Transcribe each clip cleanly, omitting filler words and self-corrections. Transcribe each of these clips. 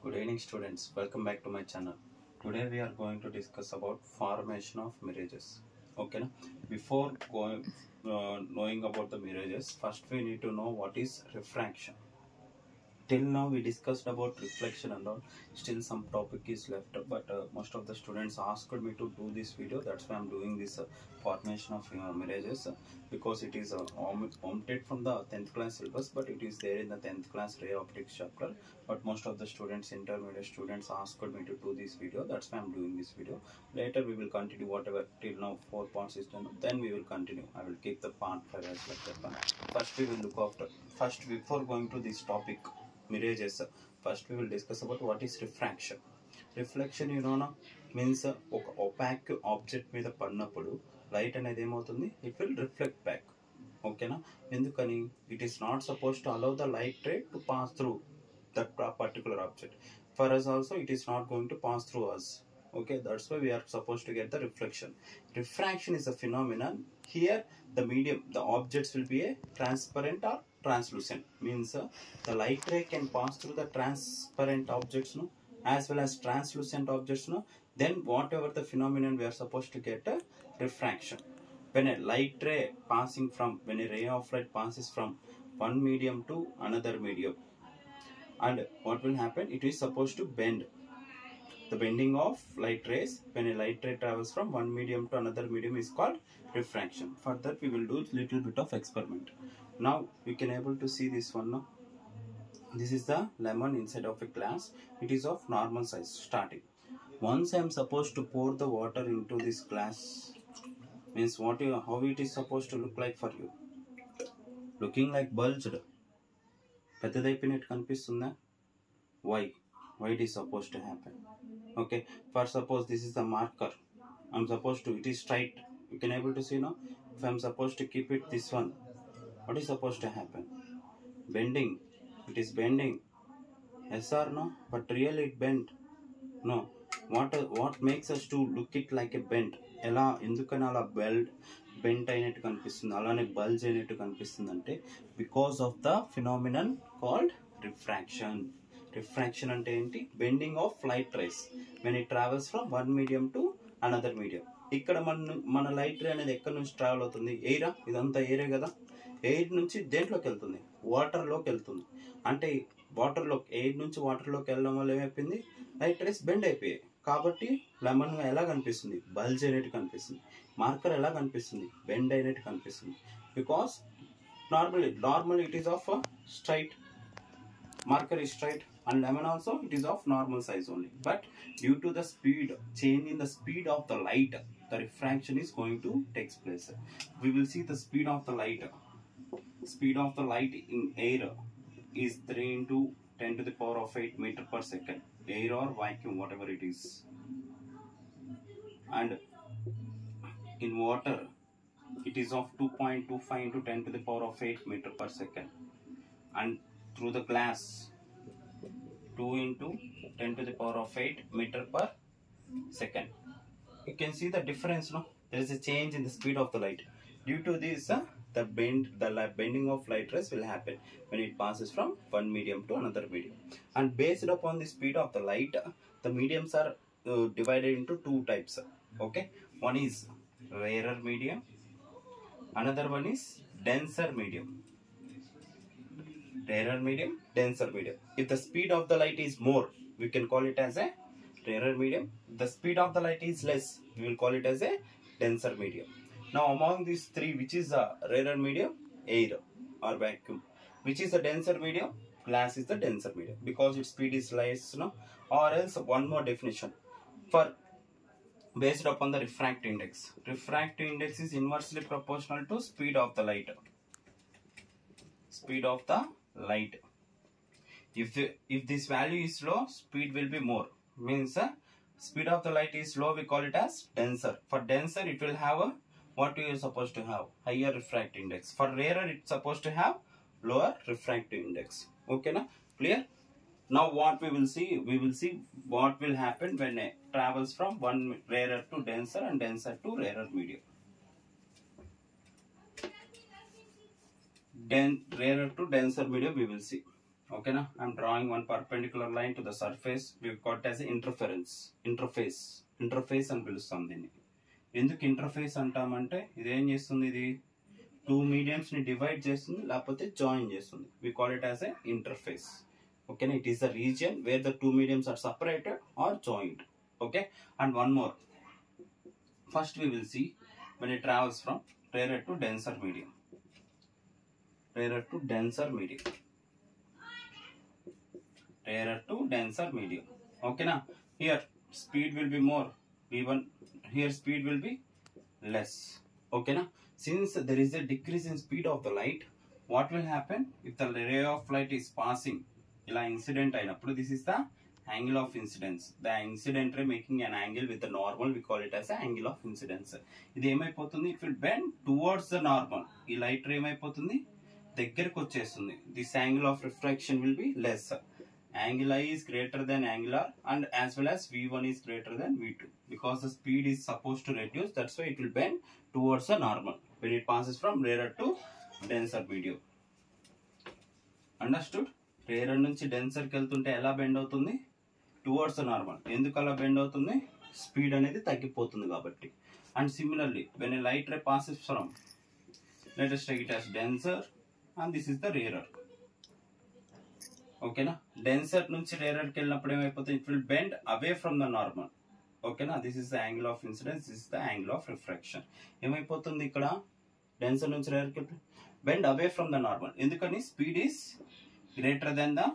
Good evening students, welcome back to my channel. Today we are going to discuss about formation of mirages. Okay, na? Before knowing about the mirages, first we need to know what is refraction. Till now we discussed about reflection and all. Still some topic is left, but most of the students asked me to do this video. That's why I'm doing this formation of mirages, because it is omitted from the 10th class syllabus, but it is there in the 10th class ray optics chapter. But most of the students, intermediate students, asked me to do this video. That's why I'm doing this video. Later we will continue whatever till now 4 parts is done. Then we will continue. I will keep the part 5 as like that one. First we will look after. First, before going to this topic, mirages, first we will discuss about what is refraction. Reflection, you know, means ఒక opaque object మీద పడినప్పుడు light అనేది ఏమవుతుంది, it will reflect back. ఓకేనా? ఎందుకని? it is not supposed to allow the light ray to pass through that particular object. For us also it is not going to pass through us. Okay, that's why we are supposed to get the reflection. Refraction is a phenomenon. Here the medium, the objects will be a transparent or translucent, means the light ray can pass through the transparent objects, no, as well as translucent objects, no. Then whatever the phenomenon, we are supposed to get a refraction. When a light ray passing from, when a ray of light passes from one medium to another medium, and what will happen, it is supposed to bend. The bending of light rays when a light ray travels from one medium to another medium is called refraction. For that we will do little bit of experiment. Now we can able to see this one now. This is the lemon inside of a glass. It is of normal size starting. Once I am supposed to pour the water into this glass, means how it is supposed to look like for you? Looking like bulged. పెద్దదైపోయినట్టు కనిపిస్తుందా? Why it is supposed to happen? Okay, for suppose this is the marker, I'm supposed to, it is straight, you can able to see now. If I'm supposed to keep it this one, what is supposed to happen? Bending. It is bending, yes or no? But really it bent, no. What makes us to look it like a bent? ఎలా ఎందుకని అలా bent అయినట్టు కనిపిస్తుంది, అలానే bulge అయినట్టు కనిపిస్తుంది అంటే because of the phenomenon called refraction. Refraction అంటే ఏంటి? Bending of light race when it travels from one medium to another medium. ఇక్కడ మన లైట్ రే అనేది ఎక్కడి నుంచి ట్రావెల్ అవుతుంది? ఎయిరా, ఇదంతా ఎయిరే కదా. ఎయిర్ నుంచి దేంట్లోకి వెళ్తుంది? వాటర్లోకి వెళ్తుంది. అంటే వాటర్లో, ఎయిర్ నుంచి వాటర్లోకి వెళ్ళడం వల్ల ఏమైపోయింది? లైట్ రేస్ బెండ్ అయిపోయాయి. కాబట్టి లెమన్ ఎలా కనిపిస్తుంది? బల్జ్ అయినట్టు కనిపిస్తుంది. మార్కర్ ఎలా కనిపిస్తుంది? బెండ్ అయినట్టు కనిపిస్తుంది. Because normal it is of straight, marker is straight, and lemon also it is of normal size only, but due to the speed change in the speed of the light, the refraction is going to take place. We will see the speed of the light. Speed of the light in air is 3 into 10 to the power of 8 meter per second. Air or vacuum, whatever it is. And in water it is of 2.25 into 10 to the power of 8 meter per second. And through the glass, 2 into 10 to the power of 8 meter per second. You can see the difference, no? There is a change in the speed of the light. Due to this, the bending of light rays will happen when it passes from one medium to another medium. And based upon the speed of the light, the mediums are divided into two types. Okay, one is rarer medium, another one is denser medium. Rarer medium, denser medium. If the speed of the light is more, we can call it as a rarer medium. If the speed of the light is less, we will call it as a denser medium. Now among these three, which is the rarer medium? Air or vacuum. Which is the denser medium? Glass is the denser medium, because its speed is less, no? Or else one more definition, for based upon the refractive index. Refractive index is inversely proportional to speed of the light. Speed of the light. If this value is low, speed will be more. Means speed of the light is low, we call it as denser. For denser, it will have what you are supposed to have? Higher refractive index. For rarer, it's supposed to have lower refractive index. Okay, na? Clear? Now what we will see? We will see what will happen when it travels from one rarer to denser and denser to rarer medium. Rarer to denser medium we will see. Okay na, I'm drawing one perpendicular line to the surface. We've got as interface అని పిలుస్తాం దీన్ని. ఎందుకు interface అంటామంటే ఇది ఏం చేస్తుంది, ఇది two mediums ని divide చేస్తుంది లేకపోతే జాయిన్ చేస్తుంది. We call it as a interface. ఓకేనా, it is the region where the two mediums are separated or joined. Okay, and one more. First we will see when it travels from rarer to denser medium. Rarer to denser medium. Rarer to denser medium. Okay na, here speed will be more, even here speed will be less. Okay na, since there is a decrease in speed of the light, what will happen if the ray of light is passing ila incident అయినప్పుడు, this is the angle of incidence. The incident ray making an angle with the normal, we call it as the angle of incidence. ఇది ఏమైపోతుంది, it will bend towards the normal. ఈ light ray ఏమైపోతుంది, దగ్గరకు వచ్చేస్తుంది. This angle of refraction will be less. Angle I is greater than angle R, and as well as V1 is greater than V2. Because the speed is supposed to reduce, that's why it will bend towards the normal when it passes from rarer to denser medium. Understood? Rarer నుంచి denser కి వెళ్తుంటే ఎలా bend అవుతుంది, towards the normal. ఎందుకు అలా bend అవుతుంది, speed అనేది తగ్గిపోతుంది కాబట్టి. And similarly when a light ray passes from, let us take it as denser and this is the rarer. ఓకేనా, డెన్సర్ నుంచి రేరర్ కి వెళ్ళినప్పుడు ఏమైపోతుంది, it will bend away from the normal. ఓకేనా, this is the angle of incidence, this is the angle of refraction. ఏమైపోతుంది ఇక్కడ, denser నుంచి rarer కి bend away from the normal. ఎందుకని, speed is greater than the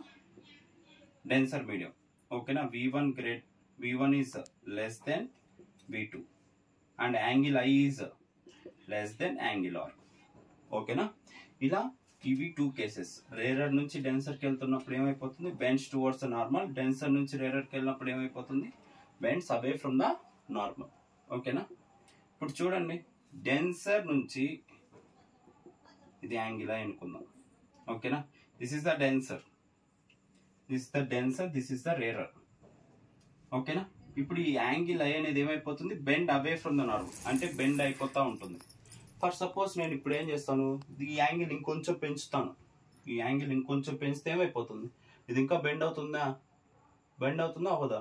denser medium. ఓకేనా, V1 is less than V2 and angle I is less than angle R. ఓకేనా, ఇలా ఇవి two cases. Rarer నుంచి డెన్సర్ కి వెళ్తున్నప్పుడు ఏమైపోతుంది, bends towards the normal. Denser నుంచి రేరర్ కి వెళ్ళినప్పుడు ఏమైపోతుంది, bends away from the normal. ఓకేనా, ఇప్పుడు చూడండి, డెన్సర్ నుంచి ఇది యాంగిల్ ఐ అనుకుందాం. ఓకేనా, this is the denser, this is the rarer. ఓకేనా, ఇప్పుడు ఈ యాంగిల్ ఐ అనేది ఏమైపోతుంది, bend away from the normal, అంటే బెండ్ అయిపోతా ఉంటుంది. ఫర్ సపోజ్ నేను ఇప్పుడు ఏం చేస్తాను, ఈ యాంగిల్ ఇంకొంచెం పెంచుతాను. ఈ యాంగిల్ ఇంకొంచెం పెంచితే ఏమైపోతుంది, ఇది ఇంకా బెండ్ అవుతుందా అవ్వదా,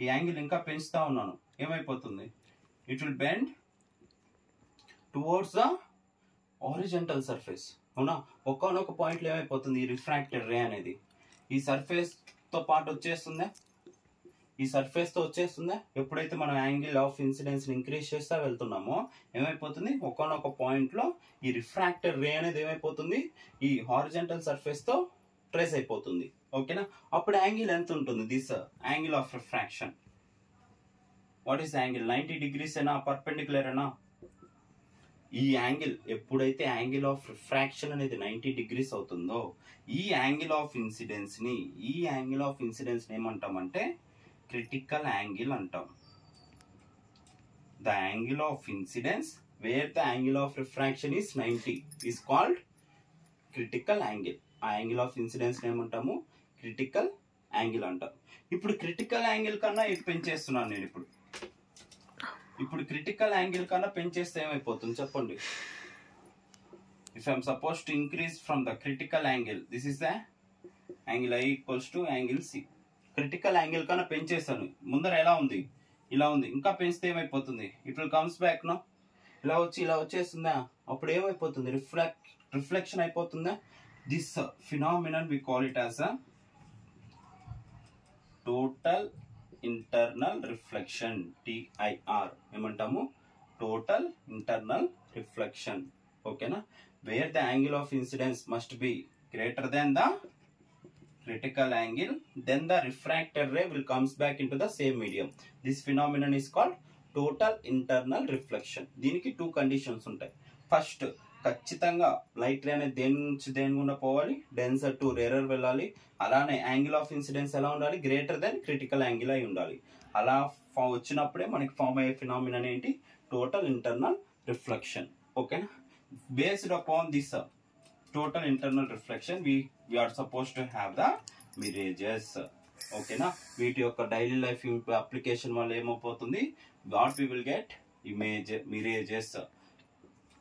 ఈ యాంగిల్ ఇంకా పెంచుతా ఉన్నాను, ఏమైపోతుంది, it will bend towards the horizontal surface. అవునా, ఒక్కనొక పాయింట్లో ఏమైపోతుంది, ఈ రిఫ్రాక్టెడ్ రే అనేది ఈ సర్ఫేస్ తో పాటు వచ్చేస్తుందా, ఎప్పుడైతే మనం యాంగిల్ ఆఫ్ ఇన్సిడెన్స్ ఇంక్రీజ్ చేస్తా వెళ్తున్నామో ఏమైపోతుంది, ఒక్కనొక పాయింట్ లో ఈ రిఫ్రాక్టెడ్ రే అనేది ఏమైపోతుంది, ఈ హారిజాంటల్ సర్ఫేస్ తో ట్రేస్ అయిపోతుంది. ఓకేనా, అప్పుడు యాంగిల్ ఎంత ఉంటుంది, this angle of refraction. What is angle, 90 degrees అయినా పర్పెండిక్యులర్ అయినా, ఈ యాంగిల్ ఎప్పుడైతే యాంగిల్ ఆఫ్ రిఫ్రాక్షన్ అనేది 90 degrees అవుతుందో, ఈ యాంగిల్ ఆఫ్ ఇన్సిడెన్స్ ని ఏమంటామంటే critical angle అంటాం. The angle of incidence where the angle of refraction is 90 is called critical angle. ఆ యాంగిల్ ఆఫ్ ఇన్సిడెన్స్ ఏమంటాము, క్రిటికల్ యాంగిల్ అంటాం. ఇప్పుడు క్రిటికల్ యాంగిల్ కన్నా ఇది పెంచేస్తున్నాను నేను. ఇప్పుడు క్రిటికల్ యాంగిల్ కన్నా పెంచేస్తే ఏమైపోతుంది చెప్పండి. If I am supposed to increase from the critical angle, this is the angle I equals to angle C. Critical angle కన్నా పెంచేస్తాను, ముందర ఎలా ఉంది, ఇలా ఉంది, ఇంకా పెంచితే ఏమైపోతుంది, it will comes back no, ఇలా వచ్చేస్తుందా, అప్పుడు ఏమైపోతుంది, రిఫ్లెక్షన్ అయిపోతుందా. This phenomenon we call it as a total internal reflection, TIR ఏమంటాము, టోటల్ ఇంటర్నల్ రిఫ్లెక్షన్. ఓకేనా, where the angle of incidence must be greater than the critical angle, then the refracted ray will comes back into the same medium. This phenomenon is called total internal reflection. దీనికి two conditions ఉంటాయి. First, ఖచ్చితంగా light ray అనేది దేని నుంచి దేని గుండా పోవాలి, denser to rarer వెళ్ళాలి. అలానే యాంగిల్ ఆఫ్ ఇన్సిడెన్స్ ఎలా ఉండాలి, గ్రేటర్ దెన్ క్రిటికల్ యాంగిల్ అయి ఉండాలి. అలా వచ్చినప్పుడే మనకి ఫామ్ అయ్యే ఫినామినన్ ఏంటి, టోటల్ ఇంటర్నల్ రిఫ్లెక్షన్. ఓకేనా, based upon this total internal reflection we are supposed to have the mirages. ఓకేనా, వీటి యొక్క డైలీ లైఫ్ అప్లికేషన్ వల్ల ఏమైపోతుంది, what we will get mirages.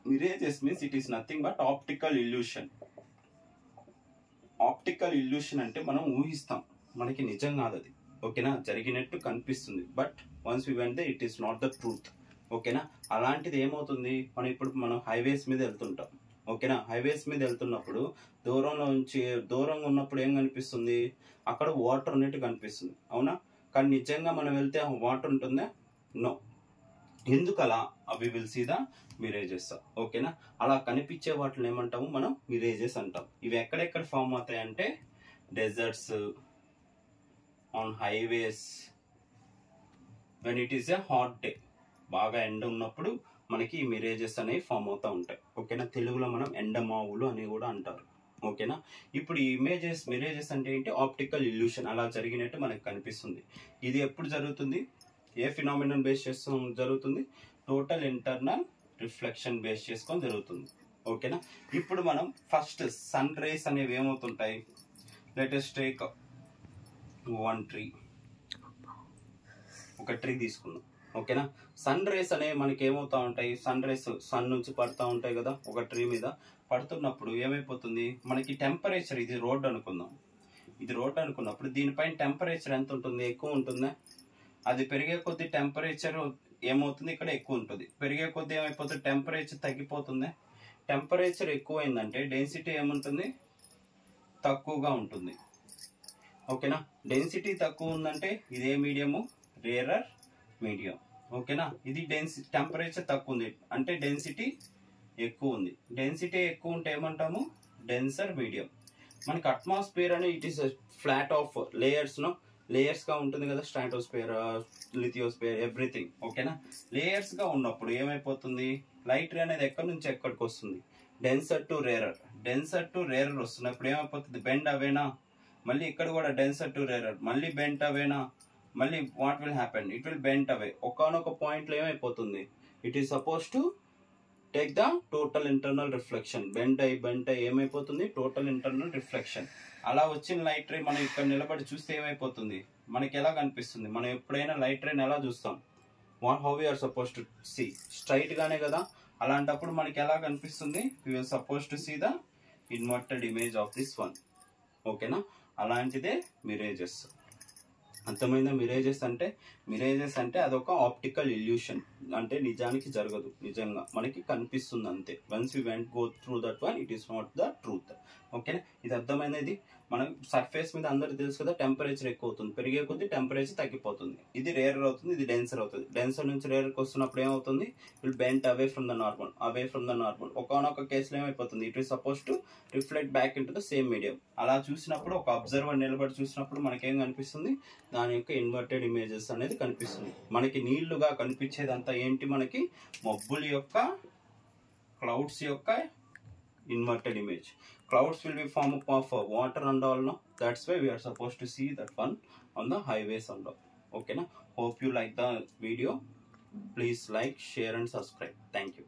Mirages means it is nothing but optical illusion. Optical illusion అంటే మనం ఊహిస్తాం, మనకి నిజం కాదు అది. ఓకేనా, జరిగినట్టు కనిపిస్తుంది, but once we went it is not the truth. ఓకేనా, అలాంటిది ఏమవుతుంది, మనం హైవేస్ మీద వెళ్తుంటాం. ఓకేనా, హైవేస్ మీద వెళ్తున్నప్పుడు దూరంగా ఉన్నప్పుడు ఏం కనిపిస్తుంది, అక్కడ వాటర్ ఉన్నట్టు కనిపిస్తుంది, అవునా? కానీ నిజంగా మనం వెళ్తే వాటర్ ఉంటుందా? నో. ఎందుకు అలా? అవి విల్ సీ ద మిరేజెస్. ఓకేనా, అలా కనిపించే వాటిని ఏమంటాము మనం? మిరేజెస్ అంటాం. ఇవి ఎక్కడెక్కడ ఫామ్ అవుతాయి అంటే deserts, on highways, when it is a hot day, బాగా ఎండ ఉన్నప్పుడు మనకి ఈ మిరేజెస్ అనేవి ఫామ్ అవుతూ ఉంటాయి. ఓకేనా, తెలుగులో మనం ఎండమావులు అని కూడా అంటారు. ఓకేనా, ఇప్పుడు ఈ మిరేజెస్ అంటే ఏంటి? Optical illusion. అలా జరిగినట్టు మనకు కనిపిస్తుంది. ఇది ఎప్పుడు జరుగుతుంది? ఏ ఫినామినల్ బేస్ చేసుకొని జరుగుతుంది? టోటల్ ఇంటర్నల్ రిఫ్లెక్షన్ బేస్ చేసుకొని జరుగుతుంది. ఓకేనా, ఇప్పుడు మనం ఫస్ట్ సన్ రేస్ అనేవి ఏమవుతుంటాయి? లెటెస్ట్ టేక్ వన్ ట్రీ, ఒక ట్రీ తీసుకుందాం. ఓకేనా, సన్ రేస్ అనేవి మనకి ఏమవుతా ఉంటాయి? సన్ రేస్ సన్ నుంచి పడుతూ ఉంటాయి కదా, ఒక ట్రీ మీద పడుతున్నప్పుడు ఏమైపోతుంది, మనకి టెంపరేచర్, ఇది రోడ్ అనుకుందాం, ఇది రోడ్ అనుకున్నప్పుడు దీనిపైన టెంపరేచర్ ఎంత ఉంటుంది? ఎక్కువ ఉంటుందా? అది పెరిగే కొద్ది టెంపరేచర్ ఏమవుతుంది? ఇక్కడ ఎక్కువ ఉంటుంది. పెరిగే కొద్ది ఏమైపోతుంది? టెంపరేచర్ తగ్గిపోతుంది. టెంపరేచర్ ఎక్కువైందంటే డెన్సిటీ ఏముంటుంది? తక్కువగా ఉంటుంది. ఓకేనా, డెన్సిటీ తక్కువ ఉందంటే ఇదే మీడియము? Rarer medium. ఓకేనా, ఇది టెంపరేచర్ తక్కువ ఉంది అంటే డెన్సిటీ ఎక్కువ ఉంది. డెన్సిటీ ఎక్కువ ఉంటే ఏమంటాము? Denser medium. మనకి అట్మాస్ఫియర్ అని it is flat of layers గా ఉంటుంది కదా, స్ట్రాటోస్ఫియర్, లిథియోస్ఫియర్, ఎవ్రీథింగ్. ఓకేనా, లేయర్స్ గా ఉన్నప్పుడు ఏమైపోతుంది? లైట్ రే అనేది ఎక్కడి నుంచి ఎక్కడికి వస్తుంది? డెన్సర్ టు రేరర్ వస్తున్నప్పుడు ఏమైపోతుంది? బెండ్ అవేనా? మళ్ళీ ఇక్కడ కూడా డెన్సర్ టు రేరర్, మళ్ళీ బెండ్ అవేనా? మళ్ళీ what will happen? It will bent away. ఒకనొక పాయింట్ లో ఏమైపోతుంది? It is suppose to take the total internal reflection. Bent అయి ఏమైపోతుంది? Total internal reflection. అలా వచ్చిన లైట్ రే మనం ఇక్కడ నిలబడి చూస్తే ఏమైపోతుంది? మనకి ఎలా కనిపిస్తుంది? మనం ఎప్పుడైనా లైట్ రేని ఎలా చూస్తాం? How we are suppose to see? Straight గానే కదా. అలాంటప్పుడు మనకి ఎలా కనిపిస్తుంది? We are suppose to see the inverted image of this one. ఓకేనా, అలాంటిదే మిరేజెస్. అర్థమైందా? మిరేజెస్ అంటే అదొక ఆప్టికల్ ఇల్యూషన్, అంటే నిజానికి జరగదు, నిజంగా మనకి కనిపిస్తుంది అంతే. Once you went go through that one, it is not the truth. ఓకేనా, ఇది అర్థమైనది. మనం సర్ఫేస్ మీద అందరికి తెలుసు కదా, టెంపరేచర్ ఎక్కువ అవుతుంది, పెరిగే కొద్ది టెంపరేచర్ తగ్గిపోతుంది. ఇది రేరర్ అవుతుంది, ఇది డెన్సర్ అవుతుంది. డెన్సర్ నుంచి రేరర్కి వస్తున్నప్పుడు ఏమవుతుంది? Will bent away from the normal. ఒకనొక కేసులో ఏమైపోతుంది? It is suppose to reflect back in to the same medium. అలా చూసినప్పుడు, ఒక అబ్జర్వర్ నిలబడి చూసినప్పుడు మనకేం కనిపిస్తుంది? దాని యొక్క ఇన్వర్టెడ్ ఇమేజెస్ అనేది కనిపిస్తుంది. మనకి నీళ్లుగా కనిపించేదంతా ఏంటి? మనకి మబ్బుల యొక్క, క్లౌడ్స్ యొక్క inverted image. Clouds will be form of water and all, no? That's why we are supposed to see that one on the highways and all. Okay, na? Hope you like the video. Please like, share and subscribe. Thank you.